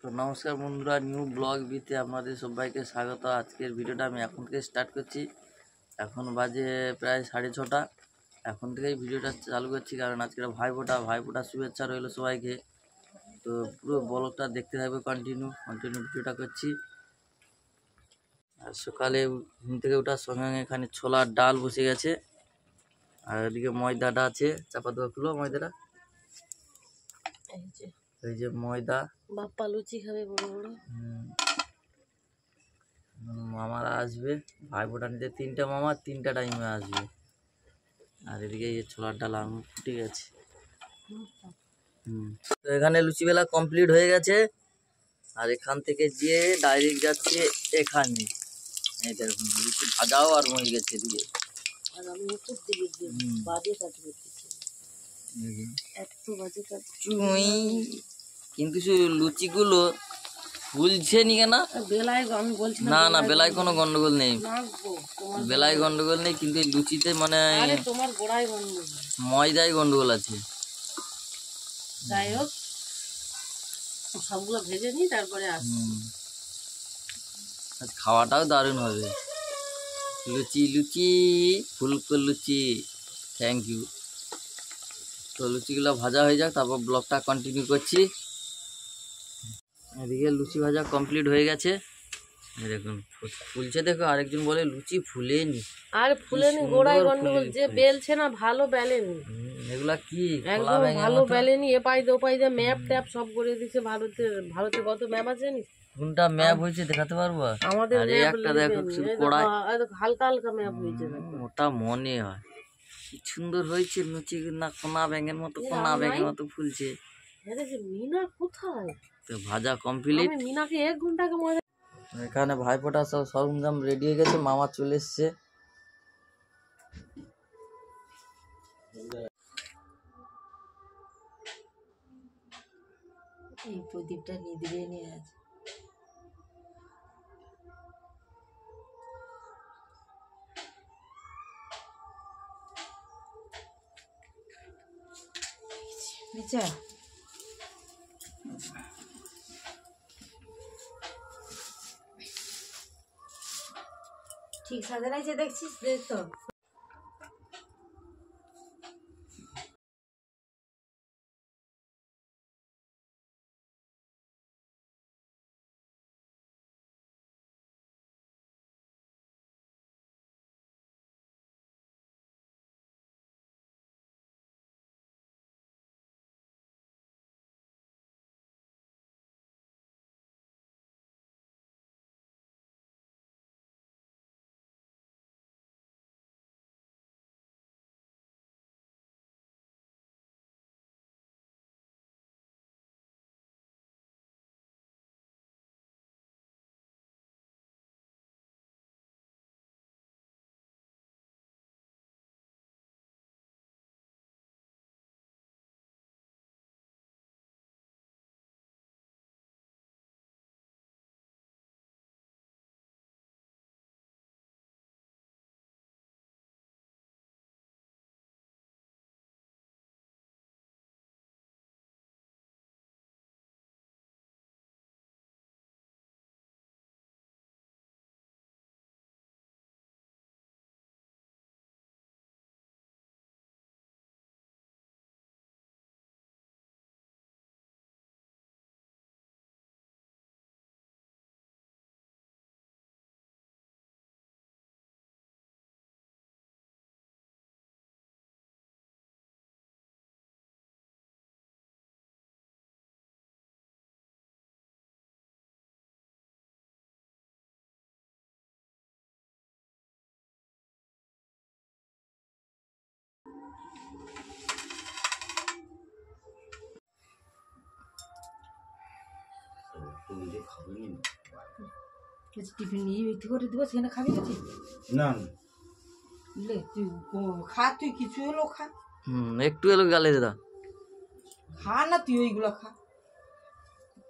তো নমস্কার বন্ধুরা, নিউ ব্লগ বিতে আপনাদের সবাইকে স্বাগত। আজকের ভিডিওটা আমি এখন থেকে স্টার্ট করছি। এখন বাজে প্রায় 6:30। এখন থেকেই ভিডিওটা চালু করছি, কারণ আজকের ভাইফোঁটা শুভেচ্ছা রইলো সবাইকে। তো পুরো ব্লগটা দেখতে থাকবে, কন্টিনিউ ভিডিওটা করছি। আর সকালে ঘুম থেকে ওঠার সঙ্গে সঙ্গে এখানে ছোলার ডাল বসে গেছে, আর এদিকে ময়দাটা আছে। চাপা দেওয়া খুলো ময়দাটা, এই যে ময়দা। বাপ্পা লুচি খাবে বড় বড়। মামারা আসবে ভাইফোঁটা নিতে, 3টে মামা 3টা টাইমে আসবে। আর এদিকে এই ছোলার ডাল ফুটে গেছে। তো এখানে লুচি বেলা কমপ্লিট হয়ে গেছে, আর এখান থেকে যে ডাইরেক্ট যাচ্ছে এখানে। এই দেখুন লুচি ভাজাও আর হয়ে গেছে এদিকে। আর আমি উপর দিকে বাজে কাজ করতেছি, এত বাজে কাজ। কিন্তু লুচিগুলো ফুলছে নি কেন? বেলায় আমি বলছি না, বেলায় কোনো গন্ডগোল নেই, বেলায় গন্ডগোল নেই, কিন্তু এই লুচিতে মানে তোমার গোড়ায় গন্ডগোল, ময়দায় গন্ডগোল আছে। যাই হোক, সবগুলো ভেজে নিই, তারপরে খাওয়াটাও দারুণ হবে। লুচি ফুলকো লুচি, থ্যাংক ইউ। তো লুচিগুলো ভাজা হয়ে যাক, তারপর ব্লগটা কন্টিনিউ করছি। এদিকে লুচি ভাজা কমপ্লিট হয়ে গেছে, দেখুন ফুলছে। দেখো আরেকজন বলে লুচি ফুলেনি, আর ফুলেনি, গোড়ায় গন্ডগোল। যে বেলছে না ভালো বেলেনি, এগুলা কি একদম ভালো বেলেনি। এপাই দে ম্যাপ ট্যাপ সব করে দিছে। ভারতে কত ম্যাপ আছে জানিস? কোনটা ম্যাপ হয়েছে দেখাতে পারবো? আমাদের একটা দেখো কড়াই হালকা হালকা ম্যাপ হয়েছে, ওটা মনে হয় কি সুন্দর হয়েছে লুচি। না কোনা ব্যাঙের মতো ফুলছে। মিনা কোথায়? তো ভাজা কমপ্লিট। মিনাকে 1 ঘন্টা আগে মজা। এখানে ভাইফোঁটা সব সরঞ্জাম রেডি হয়ে গেছে, মামা চলে এসছে। এই প্রদীপটা নিদিয়ে নিয়ে আছে। আচ্ছা, ঠিক সাজা লাগছে দেখছিস? দেখ তো। টিফিন নিয়ে একটু করে দেবো, সেখানে খাবি কিছু না? তুই খা, তুই কিছু হলো খা। একটু এলো গালে দাদা, খা না, তুই ওইগুলো খা,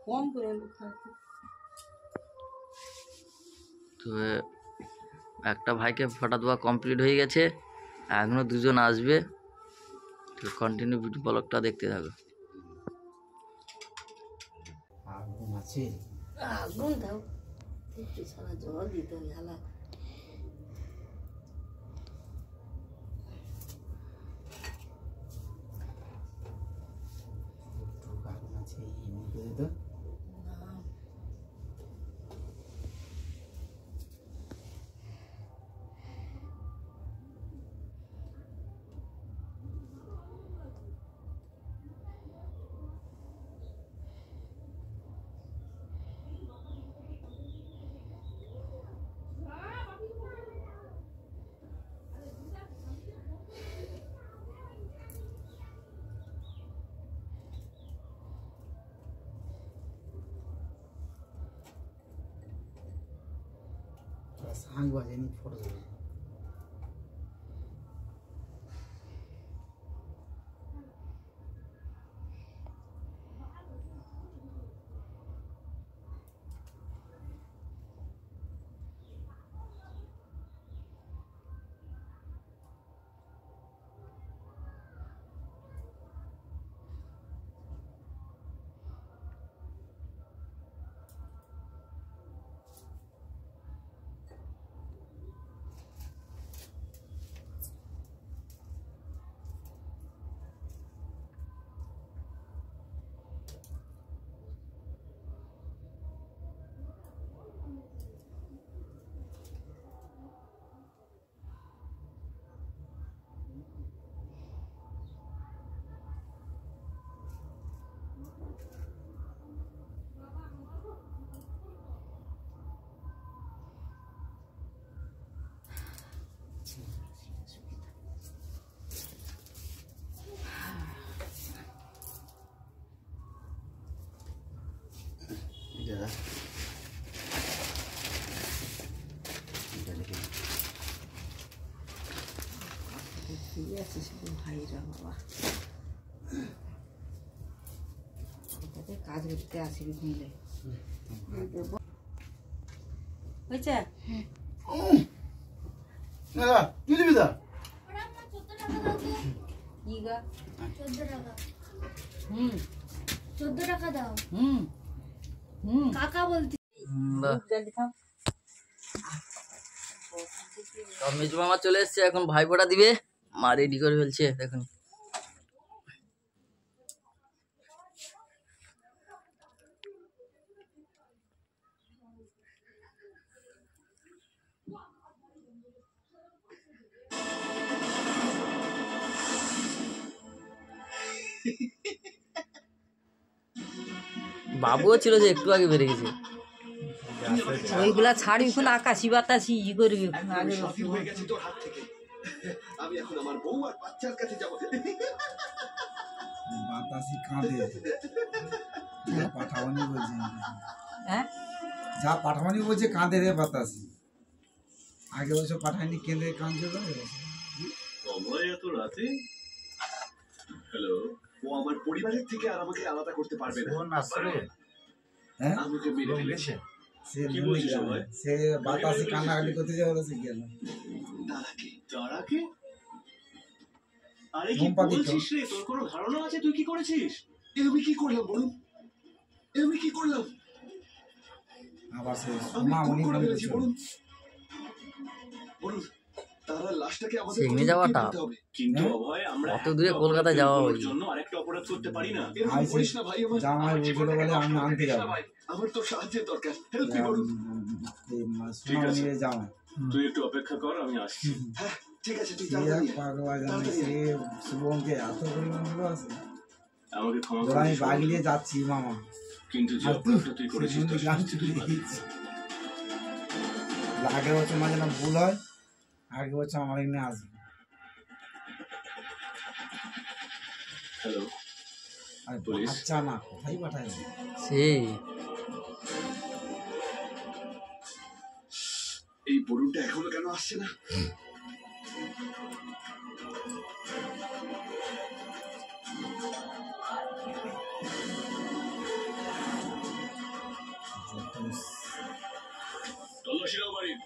কম করে এলো খা। তো একটা ভাইকে ফটো দেওয়া কমপ্লিট হয়ে গেছে, এখনো 2জন আসবে। তো কন্টিনিউ ব্লগটা দেখতে থাকো। আছে আগুন দাও একটু সারা জল দিতে হবে হালা আগুন আছে এমনি করে তো শাঁখ বাজেনি ফটো তুলে এটা দেখে ঠিক আছে শুধু ভাইরা বাবা ওটাতে কাজ করতে আসবি মিলে হয়েছে তুই দিবি দা কি গা 14 টাকা হুম 14 টাকা দাও হুম হুম কাকা বলতে বাহ। তো মেজু মামা চলে এসছে, এখন ভাইফোঁটা দিবে, মা রেডি করে ফেলছে দেখুন। বাবুও ছিল যে একটু আগে বেড়ে গেছে। ওইগুলা ছাড়ি এখন আকাশি বাতাসি ই করবি আগে হয়ে গেছে তোর হাত থেকে। আমি এখন আমার বউ আর বাচ্চার কাছে যাব। বাতাসি কাঁদে পাঠাবানি বলছে হ্যাঁ যা পাঠাবানি বলছে কাঁদে রে বাতাসি। আগে বছর পাঠায়নি কেঁদে কাঁদছে তো সময় এত রাতে। হ্যালো, ও আমার পরিবারের থেকে আর আমাকে আলাদা করতে পারবে না। হ্যাঁ আমাকে মেরে ফেলেছে। সে কি বলছিস সবাই? সে বাতাসি কান্নাকাটি করতে যাবে সে গেল তারাকে তারাকে আরে কি ধূমপাতি তো। বলছিস রে? তোর কোনো ধারণা আছে তুই কি করেছিস? এ আমি কি করলাম বলুন? এ আমি কি করলাম? আবার সে আমি মা খুন উনি করে মনে ফেলেছি করছে বলুন। বলুন, তারা লাশটাকে আমাদের সেখানে কোথাও যাওয়াটা লুকিয়ে ফেলতে হবে। কিন্তু হ্যাঁ? অভয়, আমরা অত দূরে কলকাতায় যাওয়া ওর হয়। জন্য আরেকটা অপরাধ করতে পারি না। এরকম আইসে করিস না ভাই আমার। জামাই আমার বলছিল জীবনটাকে বলে আমি নষ্ট করে আনতে দিস না যাবো ভাই। আমার তো সাহায্যের দরকার। হেল্প মি বলুন। ঠিক সোনা আছে। নিয়ে জামাই তুই একটু অপেক্ষা কর, আমি আসছি। হ্যাঁ, ঠিক আছে, তুই সে তাড়াতাড়ি এক আয়। পাগলা জানে তাড়াতাড়ি সে আয়। শুভমকে এত পরিমাণ ভালোবাসে আমাকে ক্ষমা ধর করে আমি দিস বাগিয়ে বন্ধু। যাচ্ছি মামা কিন্তু যে আর তুই অপরাধটা তুই করেছিস তার গান শাস্তি তুই চুরি পাবি। দিচ্ছি আগের বছর মাঝে না ভুল হয় আগের বছর আমার এখানে আসবে হ্যালো, আর পুলিশ। বাচ্চা না কোথায় পাঠায় সেই এই বরুণটা এখনো কেন আসছে না? তল্লাশি নাও বাড়ির।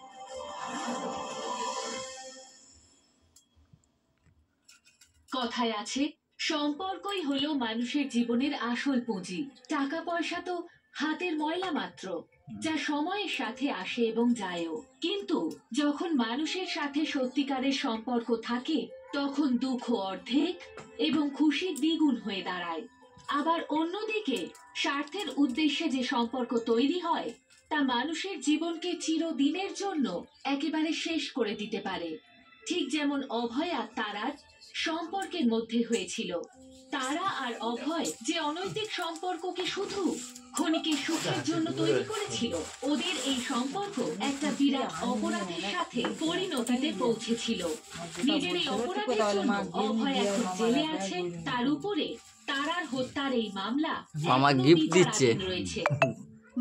কথায় আছে সম্পর্কই হলো মানুষের জীবনের আসল পুঁজি। টাকা পয়সা তো হাতের ময়লা মাত্র, যা সময়ের সাথে আসে এবং যায়ও। কিন্তু যখন মানুষের সাথে সত্যিকারের সম্পর্ক থাকে, তখন দুঃখ অর্ধেক এবং খুশি দ্বিগুণ হয়ে দাঁড়ায়। আবার অন্যদিকে স্বার্থের উদ্দেশ্যে যে সম্পর্ক তৈরি হয়, তা মানুষের জীবনকে চিরদিনের জন্য একেবারে শেষ করে দিতে পারে। ঠিক যেমন অভয় আর তারার সম্পর্কের মধ্যে হয়েছিল। তারা আর অভয় যে অনৈতিক সম্পর্ককে শুধু ক্ষণিকের সুখের জন্য তৈরি করেছিল, ওদের এই সম্পর্ক একটা বিরাট অপরাধের সাথে পরিণতিতে পৌঁছেছিল। নিজের এই অপরাধের জন্য অভয় এখন জেলে আছে, তার উপরে তারার হত্যার এই মামলা মামা এখনো gift দিচ্ছে। বিচারাধীন রয়েছে।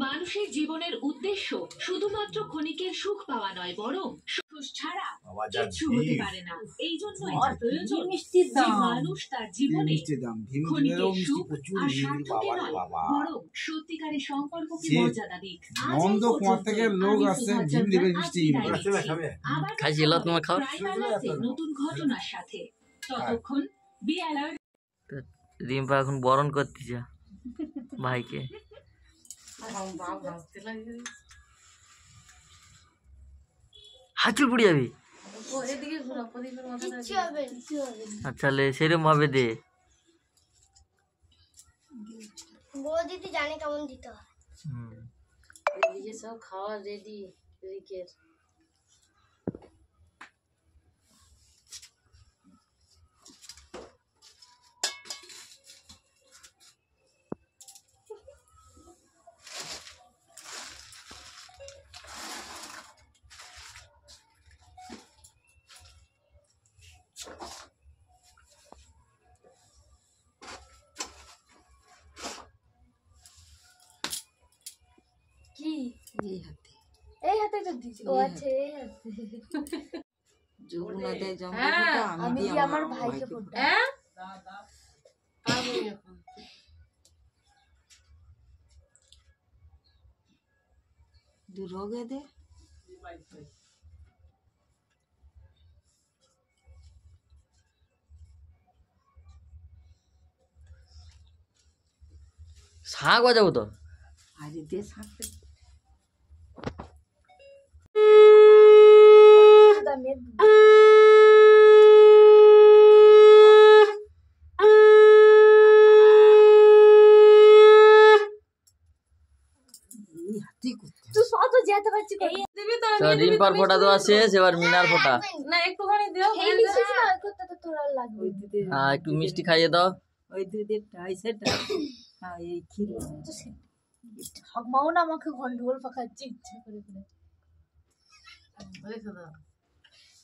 মানুষের জীবনের উদ্দেশ্য শুধুমাত্র ক্ষণিকের সুখ পাওয়া নয়, বরং সুখ ছাড়া কিচ্ছু হতে পারে না। এই জন্যই প্রয়োজন মিষ্টির যে দাম মানুষ তার জীবনে মিষ্টির দাম ভীম ক্ষণিকের মিষ্টি সুখ প্রচুর আর ভীম স্বার্থকে বাবা নয়, বাবা বরং সত্যিকারের সম্পর্ককে সে মর্যাদা দিক। আজ এই নন্দ কুমার থেকে পর্যন্তই। লোক আমি আসছেন সুভাষ ভীম দেবের চন্দ্র, মিষ্টি আজ কিনতে। বিদায় নিচ্ছি। আবার দেখা খাইছিল হবে তোমার খাও। প্রাইম আলার্সে নতুন ঘটনার সাথে। ততক্ষণ বি অ্যালার্ট। রিম্পা এখন বরণ করতেছে ভাইকে। হাঁচুর পড়ে যাবি। কিচ্ছু হবে না। আচ্ছা লে সেরকম ভাবে দে। বড় দিদি জানে কেমন দিতে হয়। এদিকে সব খাওয়া রেডি রিকের। কি এই হাতে এই হাতে তো দিছি। ও আচ্ছা এই হাতে। যমুনা দেয় জঙ্গলটা, আমি দিই কি আমার ভাইকে ফোটা। দূর হোগে দে। শাঁখ বাজাবো তো। আরে দে সাথে দামের এই হাতে করতে তুই শত যেতে পারছি এই তো রিম্পার ফোটা দেওয়া শেষ, এবার মিনার ফোটা। না একটুখানি দিও। এই দিছিস না করতে তো তোর আর লাগবে। ওই দিদি একটু মিষ্টি খাইয়ে দাও। ওই দিদির টাই সেটা। হ্যাঁ এই ক্ষীর ঠাকমাও না আমাকে গন্ডগোল পাকাচ্ছে ইচ্ছা করে করে।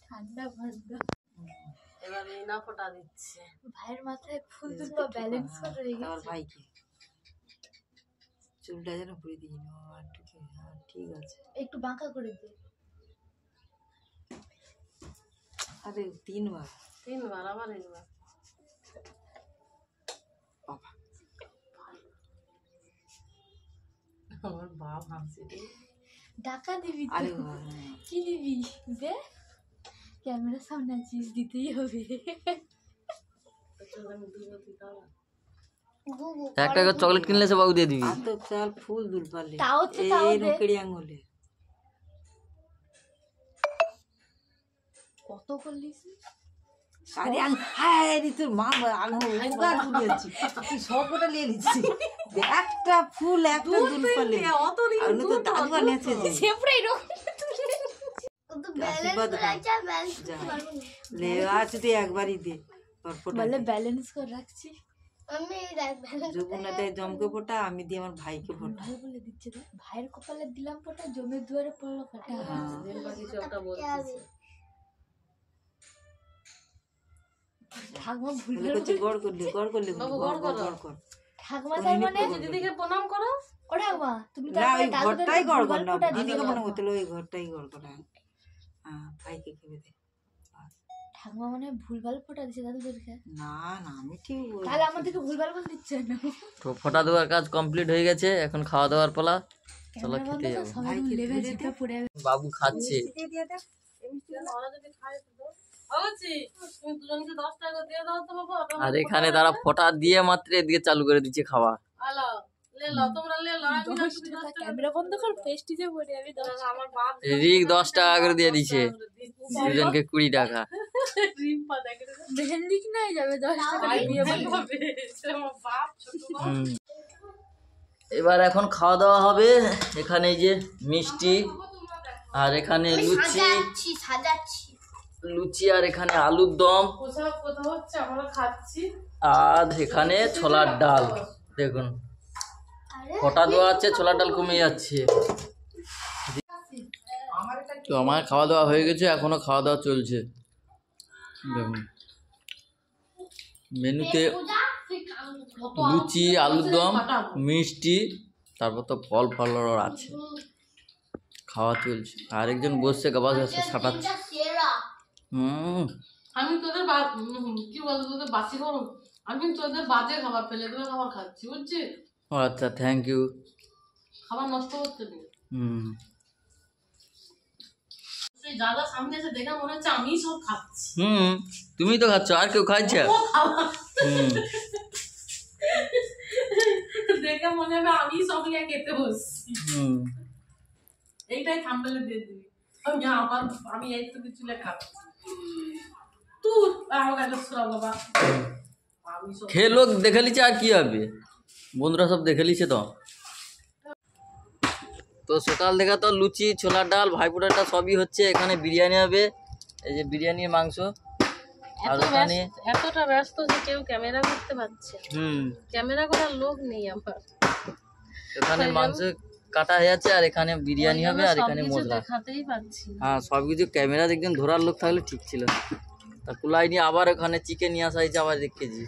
ঠান্ডা ভান্ডা এবার মিনা ফোটা দিচ্ছে ভাইয়ের মাথায় ফুল তুলবা ব্যালেন্স করে রেখে আমার ভাইকে। চুলটা যেন পুড়ে দিই না আর ঠিক আছে। একটু বাঁকা করে দে। আরে তিনবার আবার একবার বাবা আমার বাপ হাসি রে। টাকা দিবি তো? আরে বাবা কি দিবি দে, ক্যামেরার সামনে আছিস, দিতেই হবে। একটা করে চকলেট কিনলে সে বাবু দিয়ে দিবি। আর তো চাল ফুল দুল পারলে তাও তো তাও এই দে। রুকড়ি আঙুলে কত করলিস? আরে হায় রে তোর মা আঙুল ওগার তুলেছি তুই সবটা নিয়ে নিচ্ছি। একটা ফুল একটা দুল পারলে আর তো দাদু নেছে যে সেপড়াই রকম তো আশীর্বাদ ব্যালেন্স যা লে আছে তুই একবারই দে তোর ফোটা বলে ব্যালেন্স করে রাখছি আমি। যমুনাতে জমকে ফোটা, আমি দিই আমার ভাইকে ফোটা। ভাই বলে দিচ্ছে রে, ভাইয়ের কপালে দিলাম ফোটা, জমির দুয়ারে পড়লো কাটা। ঠাকমা ভুল বলে করছি গড় করলি গড় কর ঠাকমা তার মানে দিদিকে প্রণাম করো। ও ঠাকমা তুমি না ওই তারপরে ঘরটাই গড় কর না, ফোঁটা দিদিকে দিও। প্রণাম করতে হলে ওই ঘরটাই গড় করা। হ্যাঁ ভাইকে খেবে দে। ঠাকমা মানে ভুলভাল ফোটা দিচ্ছে দাদুদেরকে। না না আমি ঠিক বলছি। তাহলে আমাদেরকে ভুলভাল বল দিচ্ছে না। তো ফোটা দেওয়ার কাজ কমপ্লিট হয়ে গেছে, এখন খাওয়া দাওয়ার পালা। চলো ক্যামেরা বন্ধ খেতে কর, যাবো। সবাই লেবে জিতে পড়ে যাবে। বাবু খাচ্ছে। আর এখানে তারা ফোটা দিয়ে মাত্র এদিকে চালু করে দিচ্ছে খাওয়া। ক্যামেরা বন্ধ কর, পেস্টিজে পড়ে আমি 10 রিক 10 টাকা করে দিয়ে দিছে, দুজনকে 20 টাকা। মেহেন্দি কিনাই যাবে 10 টাকা দিয়ে বানাবে। এবার এখন খাওয়া দাওয়া হবে। এখানে এই যে মিষ্টি, আর এখানে লুচি, আর এখানে আলুর দম, আর এখানে ছোলার ডাল। দেখুন কটা দেওয়া আছে, ছোলার ডাল কমে যাচ্ছে। তো আমার খাওয়া দাওয়া হয়ে গেছে, এখনো খাওয়া দাওয়া চলছে। দেখুন মেনুতে লুচি, আলুর দম, মিষ্টি, তারপর তো ফল আছে, খাওয়া চলছে। আরেকজন বসছে গাবাস সাটাচ্ছে। আমি তোদের কি বলতো, তোদের বাসি গরম, আমি তোদের বাজে খাবার ফেলে তোদের খাবার খাচ্ছি, বুঝছিস? আচ্ছা, থ্যাংক ইউ। খাবার নষ্ট করতে নেই। দাদা সামনে এসে দেখে মনে হচ্ছে আমি সব খাচ্ছি। তুমি তো খাচ্ছ, আর কেউ খাচ্ছে? দেখে মনে হবে আমি সব নিয়ে খেতে বসছি। এইটাই থাম্বনেলে দিয়ে দিবি, আমি এই তো কিছু খাচ্ছি। তুই আমাকে বাবা খেয়ে লোক দেখে লিছে, আর কি হবে, বন্ধুরা সব দেখে লিছে। তো সকাল থেকে তো লুচি, ছোলার ডাল, ভাইফোঁটাটা সবই হচ্ছে। এখানে বিরিয়ানি হবে, এই যে বিরিয়ানির মাংস। আর ওখানে এতটা ব্যস্ত যে কেউ ক্যামেরা করতে পারছে, ক্যামেরা করার লোক নেই আমার। এখানে মাংস কাটা হয়ে যাচ্ছে, আর এখানে বিরিয়ানি হবে, আর এখানে মশলা। দেখাতেই পাচ্ছি। হ্যাঁ, সবকিছু ক্যামেরা দেখবেন ধরার লোক থাকলে ঠিক ছিল। তা কুলাই নিয়ে আবার ওখানে চিকেন নিয়ে আসা হয়েছে, আবার 1 কেজি।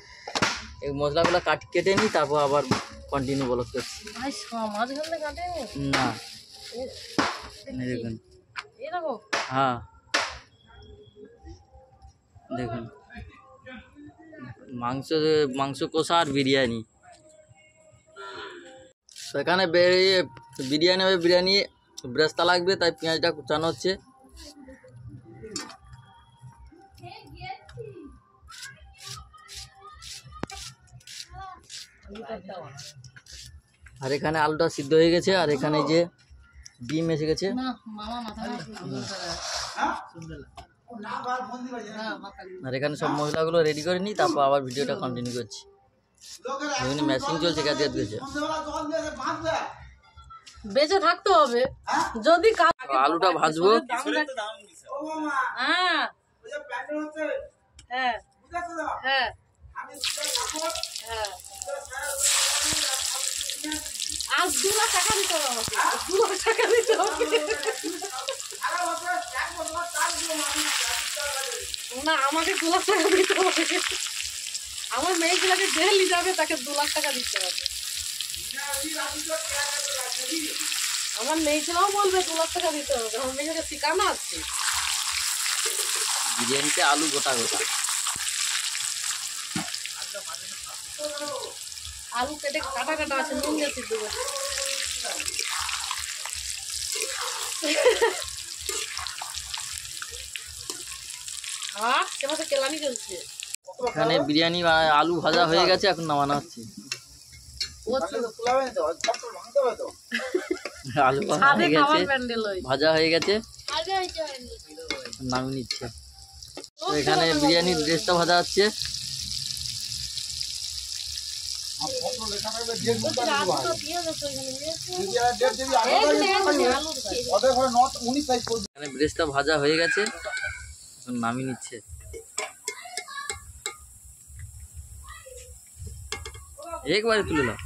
এই মশলাগুলো কেটে নিই, তারপর আবার কন্টিনিউ ব্লগ করছি। ভাই মাছ ঘাটলে কাটে না, দেখুন এরকম। হ্যাঁ দেখুন, মাংস কষা আর বিরিয়ানি। তো এখানে বিরিয়ানি হবে, বিরিয়ানি ব্রেস্তা লাগবে, তাই পেঁয়াজটা কুচানো হচ্ছে। আর এখানে আলুটা সিদ্ধ হয়ে গেছে, আর এখানে যে ডিম এসে গেছে। আর এখানে সব মশলাগুলো রেডি করে নিই, তারপর আবার ভিডিওটা কন্টিনিউ করছি। এখানে মেশিন চলছে, গ্যাস গেছে। বেঁচে থাকতে হবে যদি। আলুটা ভাজবো। হ্যাঁ হ্যাঁ হ্যাঁ, আজ 2 লাখ টাকা দিতে হবে আমাকে, 2 লাখ টাকা দিতে হবে। না, আমাকে 2 লাখ টাকা দিতে হবে। আমার মেয়েগুলোকে ডেলি যাবে, তাকে 2 লাখ টাকা দিতে হবে। আমার মেয়েগুলোও বলবে 2 লাখ টাকা দিতে হবে, আমার মেয়েকে শিখানো আছে। বিরিয়ানিতে আলু গোটা গোটা, আলু কেটে কাটা আছে, নুন দিয়ে সিদ্ধ করে। আর সেভাবে কেলানি চলছে। এখানে বিরিয়ানি আলু ভাজা হয়ে গেছে, এখন নামানো হচ্ছে। আলু ভাজা হয়ে গেছে, নামিয়ে নিচ্ছে। তো এখানে বিরিয়ানির ড্রেসটা ভাজা হচ্ছে। এখানে ব্রেস্টটা ভাজা হয়ে গেছে, এখন নামিয়ে নিচ্ছে। একবারে তুলে নাও।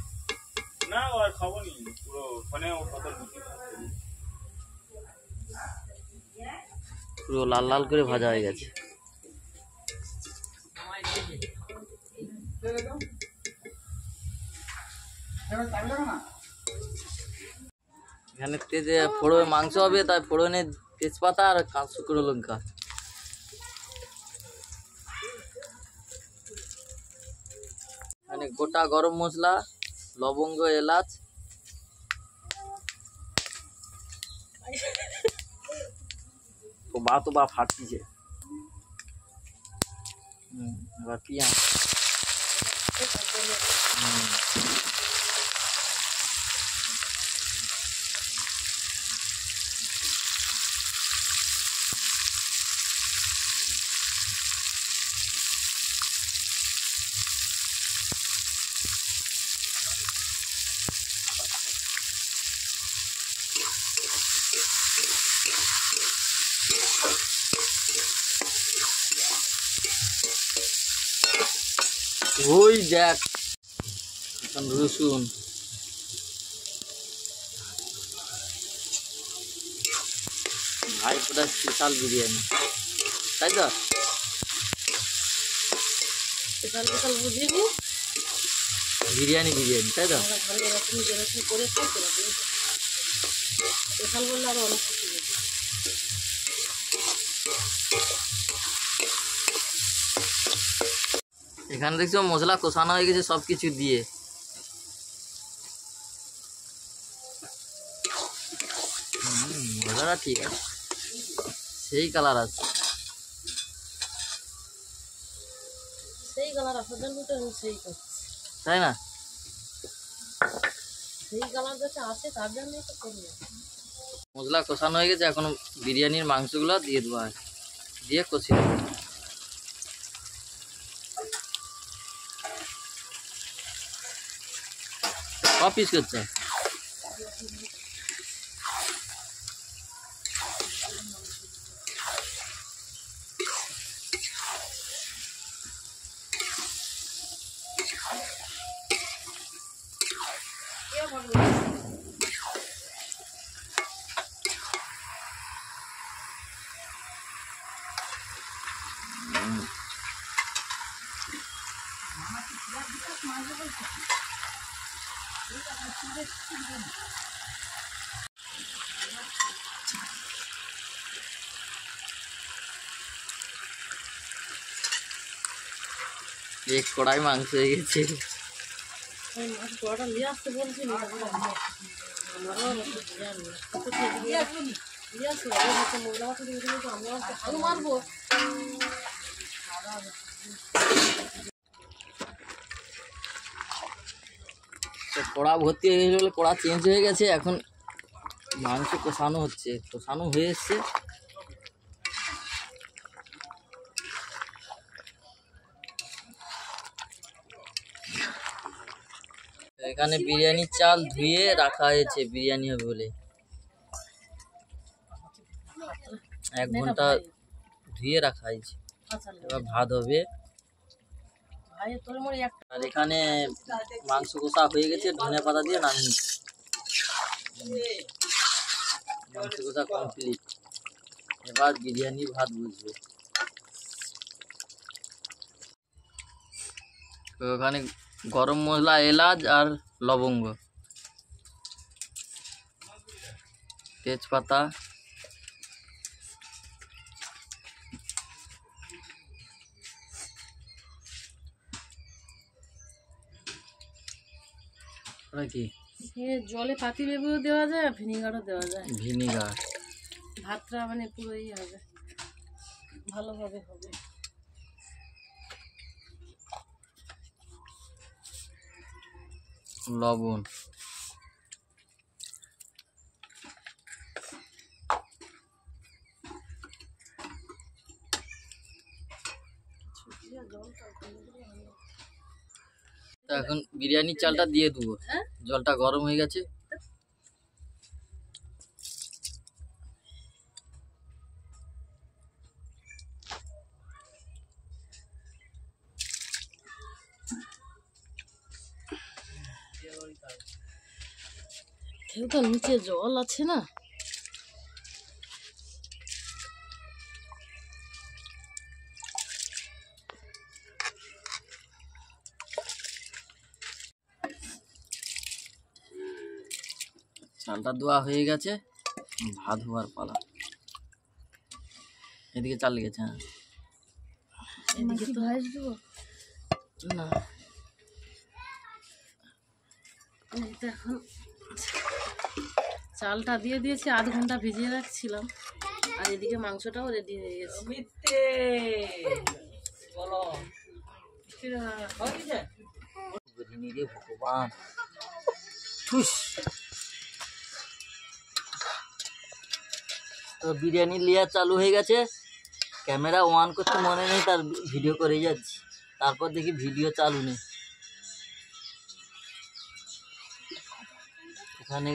না, আর খাবো নি, পুরো পুরো লাল লাল করে ভাজা হয়ে গেছে। এখানে ফোড়নে মাংস হবে, তাই ফোড়নে তেজপাতা আর শুকনো লঙ্কা। এখানে গোটা গরম মশলা, লবঙ্গ, এলাচ, তো বা ফাটতিছে। এবার পেঁয়াজ, ওই দেখ এখন রসুন, ভাই পুরা স্পেশাল বিরিয়ানি, তাই তো? স্পেশাল স্পেশাল বুঝিনি বিরিয়ানি বিরিয়ানি, তাই তো? আমরা ঘরে এরকম যেরকম করে খাইতে না স্পেশাল বললে আরো অনেক কিছু বলবে। এখানে দেখছো মশলা কষানো হয়ে গেছে সব কিছু দিয়ে। মশলাটা ঠিক আছে, সেই কালার আছে। সেই কালার আসার জন্য তো আমি সেই করছি, তাই না? সেই কালার যাতে আসে তার জন্যই তো করি। মশলা কষানো হয়ে গেছে, এখন বিরিয়ানির মাংসগুলো দিয়ে দেওয়া হয়, দিয়ে কষিয়ে দেবো। ক পিস করছে? এক কড়াই মাংস হয়ে গেছে। মাছ কড়াটা নিয়ে আসতে বলছি না, আমরাও নিয়ে আসবো মশলা মাছ দিয়ে আমরা আলু মারবো। কড়া ভর্তি হয়ে গেছে বলে কড়া চেঞ্জ হয়ে গেছে, এখন মাংস কষানো হচ্ছে, কষানো হয়ে এসছে। এখানে বিরিয়ানির চাল ধুয়ে রাখা হয়েছে, বিরিয়ানি হবে বলে 1 ঘন্টা ধুয়ে রাখা হয়েছে। এবার ভাত হবে। আর এখানে মাংস কষা হয়ে গেছে, ধনে পাতা দিয়ে নামিয়ে মাংস কষা কমপ্লিট। এবার বিরিয়ানি ভাত বুঝবে। তো ওখানে গরম মশলা, এলাচ আর লবঙ্গ, তেজপাতা, কি জলে পাতি লেবু দেওয়া যায়, ভিনিগারও দেওয়া যায়। ভিনিগার। ভাতটা মানে পুরো হবে, ভালোভাবে হবে। লবণ, এখন বিরিয়ানির চালটা দিয়ে দেবো। জলটা গরম হয়ে গেছে। তো নিচে জল আছে না, চালটা ধোয়া হয়ে গেছে, ভাত হওয়ার পালা। এদিকে চাল লেগেছে। হ্যাঁ, এদিকে তো ভাজ দেবো না, এই তো এখন চালটা দিয়ে দিয়েছি, 1/2 ঘন্টা ভিজিয়ে রাখছিলাম, আর এদিকে মাংসটাও রেডি হয়ে গেছে। ভগবান, তো বিরিয়ানি লিয়া চালু হয়ে গেছে। ক্যামেরা অন করতে মনে নেই, তার ভিডিও করে যাচ্ছি। তারপর দেখি ভিডিও চালু নেই। এখানে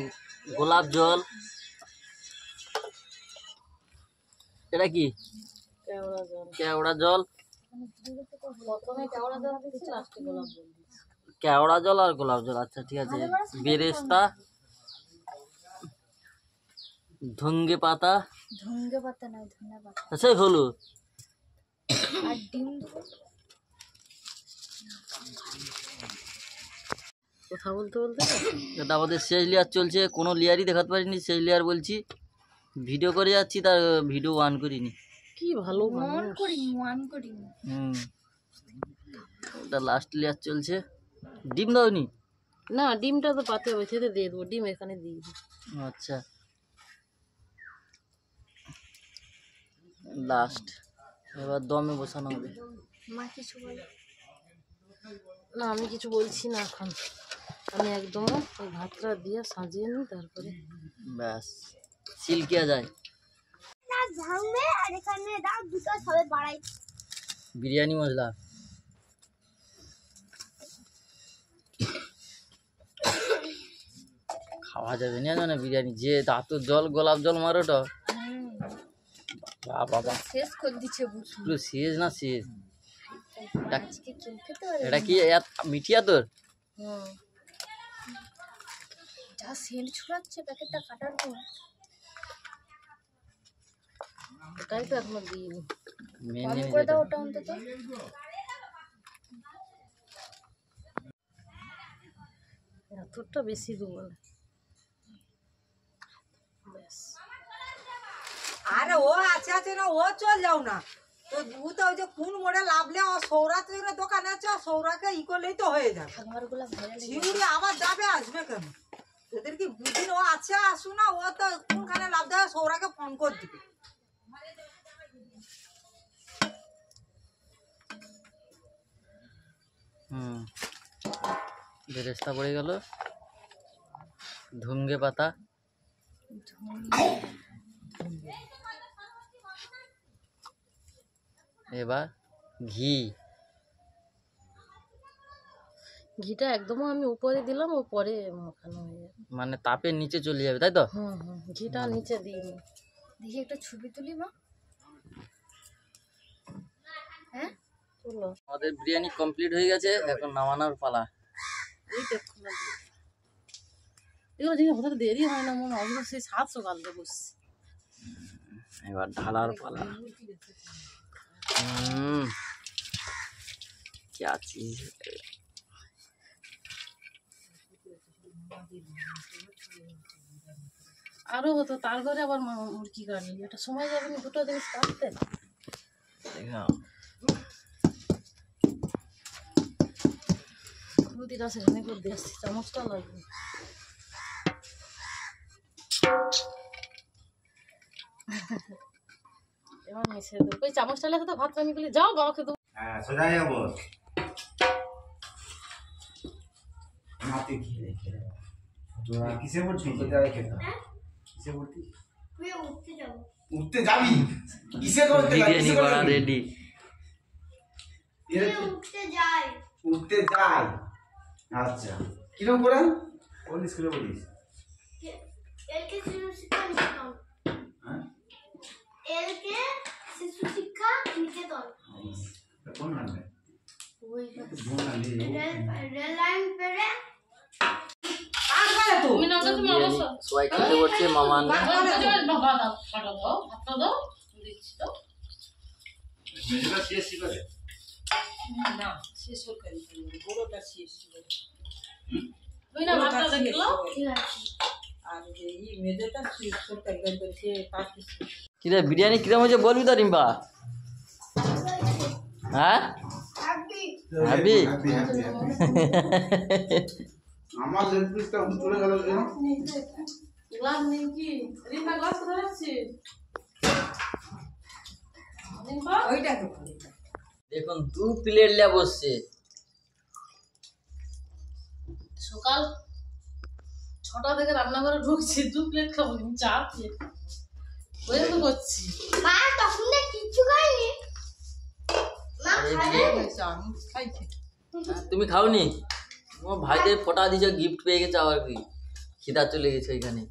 গোলাপ জল, এটা কি? কেওড়া জল। প্রথমে কেওড়া জল দিচ্ছি, লাস্টে গোলাপ জল দিচ্ছি। কেওড়া জল আর গোলাপ জল, আচ্ছা ঠিক আছে। বেরেস্তা, ধঙ্গে পাতা, ধঙ্গে পাতা নয়, ধনে পাতা। আচ্ছা হলো। আর ডিম দেবো। কথা বলতে বলতে এটা আমাদের শেষ লেয়ার চলছে, কোনো লেয়ারই দেখাতে পারিনি, শেষ লেয়ার বলছি। ভিডিও করে যাচ্ছি, তার ভিডিও অন করিনি। কি ভালো মন করিনি, মন করিনি। এটা লাস্ট লেয়ার চলছে। ডিম দাওনি? না, ডিমটা তো পাতে হবে, খেতে দিয়ে দেবো, ডিম এখানে দিয়ে দিই। আচ্ছা লাস্ট, এবার দমে বসানো হবে। মা কিছু বলে? না, আমি কিছু বলছি না এখন, আমি একদম ওই ভাতটা দিয়ে সাজিয়ে নিই, তারপরে ব্যাস সিলকিয়া যায়। আর এখানে দাও দুটো সবে বাড়াই। বিরিয়ানি মশলা খাওয়া যাবে না, জানে বিরিয়ানি যে দাঁতর জল গোলাপ জল মারোটা বাবা শেষ করে দিচ্ছে বুঝলি। পুরো শেষ না শেষ। আজকে কেউ খেতে পারে? এটা কি মিঠিয়া তোর? যা সেন্ট ছড়াচ্ছে প্যাকেটটা কাটার পর। ওটাই তো এখনো দিইনি। কম করে দাও ওটা অন্তত। এতটা বেশি দেবো না। ব্যাস, আরে ও আছে আছে না, ও চল যাও না তো। ও তো ওই যে কোন মোড়ে লাভলে ও সৌরাতে দোকান আছে, ও সৌরাকে ই করলেই তো হয়ে যাবে। খাবার গুলা ভালো ঝিউড়ি আবার যাবে, আসবে কেন? ওদের কি বুঝিন, ও আছে আসু না, ও তো কোনখানে লাভ দেয়, সৌরাকে ফোন করে দিবে। বেরেস্তা পড়ে গেল, ধঙ্গে পাতা, এবার ঘি। ঘিটা একদম আমি উপরে দিলাম, ও পরে মাখানো হয়ে যাবে। মানে তাপের নিচে চলে যাবে, তাই তো? ঘিটা নিচে দিইনি। দেখি একটা ছবি তুলি মা। হ্যাঁ তুলো। আমাদের বিরিয়ানি কমপ্লিট হয়ে গেছে, এখন নামানোর পালা। এগুলো দেখে হঠাৎ দেরি হয় না, মনে হয় সেই 7 সকাল থেকে বসছি। এবার ঢালার পালা। क्या चीज है? আরো হতো, তার ঘরে আবার মুরগি কাটলি, এটা সময় যাবে না দুটো জিনিস কাটতে। দেখাও রুটিটা সেখানে করে দিয়ে আসছি, চামচটা লাগবে। এবার মিশিয়ে দেবো, ওই চামচটা লেখা তো ভাতটা আমি বলি যাও বাবাকে দেবো। হ্যাঁ সোজা যাব মাটি ঘিরে ঘিরে তোরা কিসে পড়ছিস? কোথায় খেতে কিসে পড়ছিস? তুই উঠতে যাও। উঠতে যাবি? কিসে করতে যাবি? বিরিয়ানি করা রেডি। উঠতে যাই। উঠতে যাই, আচ্ছা। কিরকম করে? কোন স্কুলে পড়িস? এলকে শিশু শিক্ষা নিকেতন। হ্যাঁ, এলকে শিশু শিক্ষা নিকেতন। কোন নামে? ওই কোন নামে? রেল লাইন পেরে। তুমি নাও, তুমি অবশ্য সবাই খেতে বসছে, মামা বাবা দাও, কাটা দাও, ভাতটা দাও, দিচ্ছি তো। মেজবা শেষ করে না শেষ করে বড়টা শেষ করে। তুই না ভাতটা দেখলো? ঠিক আছে। আর যে এই মেজেটা শেষ করতে একদম সে কাটতে। কিরে বিরিয়ানি কিরম হয়েছে বলবি তো রিম্পা? হ্যাঁ হ্যাপি? আমার লেগ পিসটা উঠে গেল কেন? গ্লাস নেই কি? রিম্পা গ্লাস কোথায় রাখছিস? রিম্পা ওইটা তো দেখুন 2 প্লেট লিয়া বসছে। সকাল 6টা থেকে রান্নাঘরে ঢুকছি, 2 প্লেট খাবো, 4 প্লেট ওই তো করছি। মা তখন না কিছু খাইনি। মা খাবে? আমি খাইছি। তুমি খাওনি? তোমার ভাইদের ফটা দিয়েছে, গিফট পেয়ে গেছে, আবার কি খিদা চলে গেছে এখানে।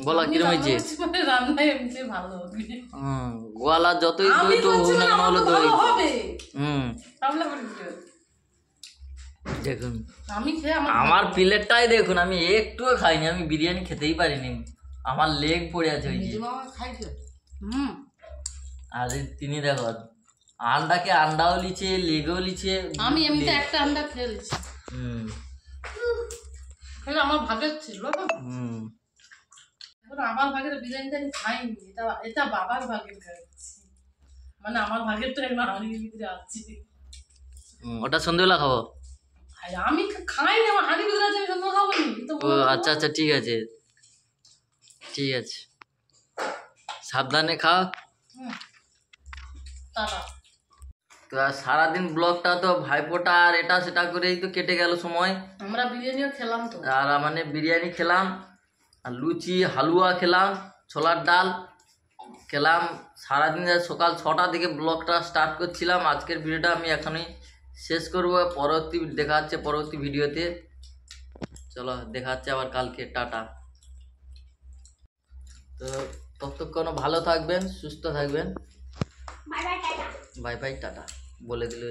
বলা কিরম হয়েছে? মানে রান্না এমনি ভালো হবে। গোয়ালা যতই আমি দই তো বলছি না না, হলো আমার দই। ভালো হবে। তাহলে দেখুন আমি খেয়ে আমার প্লেটটাই দেখুন, আমি একটুও খাইনি, আমি বিরিয়ানি খেতেই পারিনি, আমার লেগ পড়ে আছে ওই যে। আর তিনি দেখো আন্ডাকে আন্ডাও লিছে, লেগও লিছে। আমি এমনি একটা আন্ডা খেয়ে নিচ্ছি। আমার ভাগের ছিল না। আমার ভাগের বিরিয়ানিটা আমি খাইনি, এটা বাবার ভাগের খাচ্ছি। মানে আমার ভাগের তো একবার হাঁড়ির ভিতরে আসছি। ওটা সন্ধ্যেবেলা খাবো। আমি খাইনি, আমার হাঁড়ির ভিতরে আছে, আমি সন্ধ্যা খাবো নি। ও আচ্ছা আচ্ছা, ঠিক আছে ঠিক আছে, সাবধানে খাও। টাটা। তো আর সারাদিন ব্লগটা তো ভাইপোটা আর এটা সেটা করেই তো কেটে গেল সময়। আমরা বিরিয়ানিও খেলাম তো, আর মানে বিরিয়ানি খেলাম, আর লুচি হালুয়া খেলাম, ছোলার ডাল খেলাম সারাদিন। সকাল 6টা থেকে ব্লগটা স্টার্ট করছিলাম। আজকের ভিডিওটা আমি এখনই শেষ করবো, পরবর্তী দেখা হচ্ছে পরবর্তী ভিডিওতে। চলো দেখা হচ্ছে আবার কালকে, টাটা। তো ততক্ষণ ভালো থাকবেন, সুস্থ থাকবেন, বাই বাই টাটা বলে দিল।